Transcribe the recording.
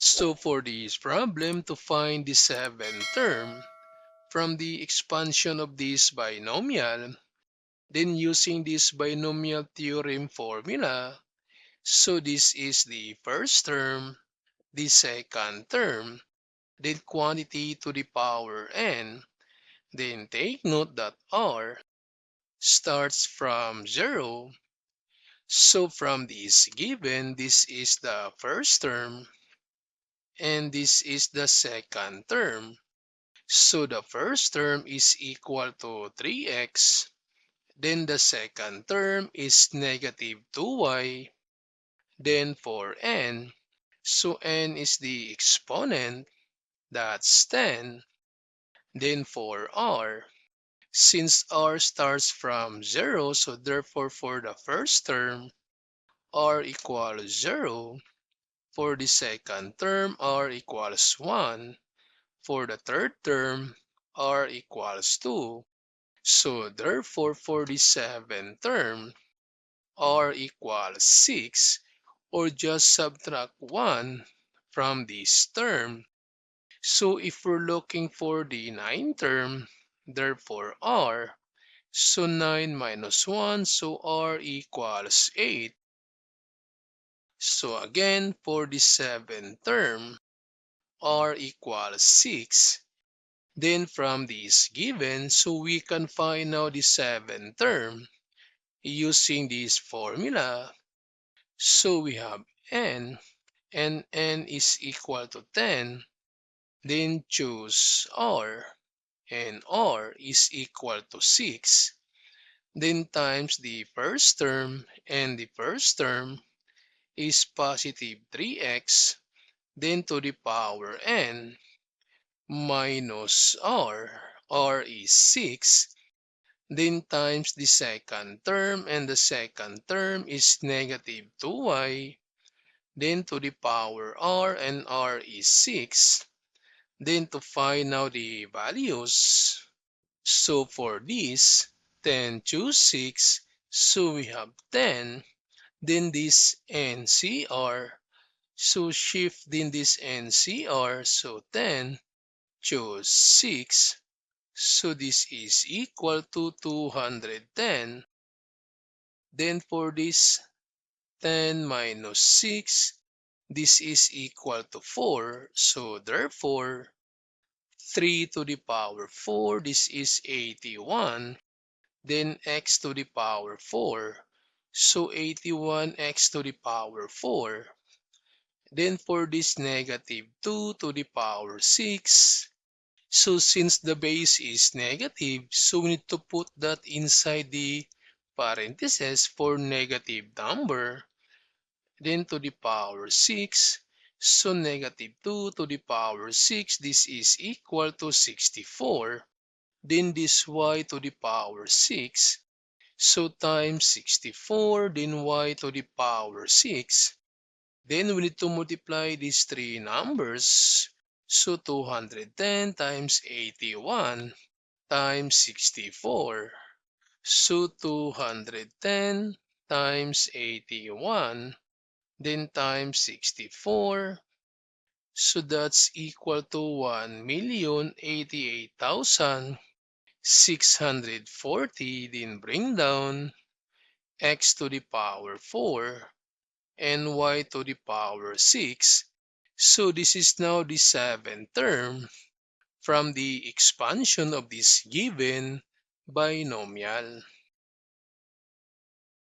So for this problem, to find the seventh term from the expansion of this binomial, then using this binomial theorem formula, so this is the first term, the second term, then quantity to the power n. Then take note that r starts from 0. So from this given, this is the first term and this is the second term. So the first term is equal to 3x, then the second term is negative 2y, then for n, so n is the exponent, that's 10, then for r, since r starts from 0, so therefore for the first term, r equals 0, for the second term, r equals 1, for the third term, r equals 2. So therefore, for the seventh term, r equals 6, or just subtract 1 from this term. So if we're looking for the ninth term, therefore r, so 9 minus 1, so r equals 8. So again, for the seventh term, r equals 6. Then from this given, so we can find now the seventh term using this formula. So we have n, and n is equal to 10. Then choose r, and r is equal to 6. Then times the first term, and the first term is positive 3x, then to the power n, minus r is 6, then times the second term, and the second term is negative 2y, then to the power r, and r is 6. Then to find out the values, so for this, 10 choose 6, so we have 10, then this NCR, so shift in this NCR, so 10 choose 6, so this is equal to 210. Then for this 10 minus 6, this is equal to 4. So therefore, 3 to the power 4, this is 81. Then x to the power 4. So 81x to the power 4. Then for this negative 2 to the power 6. So since the base is negative, so we need to put that inside the parentheses for negative number. Then to the power 6. So negative 2 to the power 6, this is equal to 64. Then this y to the power 6. So times 64, then y to the power 6. Then we need to multiply these three numbers. So 210 times 81 times 64. So 210 times 81, then times 64. So that's equal to 1,088,640. Then bring down x to the power 4 and y to the power 6. So this is now the seventh term from the expansion of this given binomial.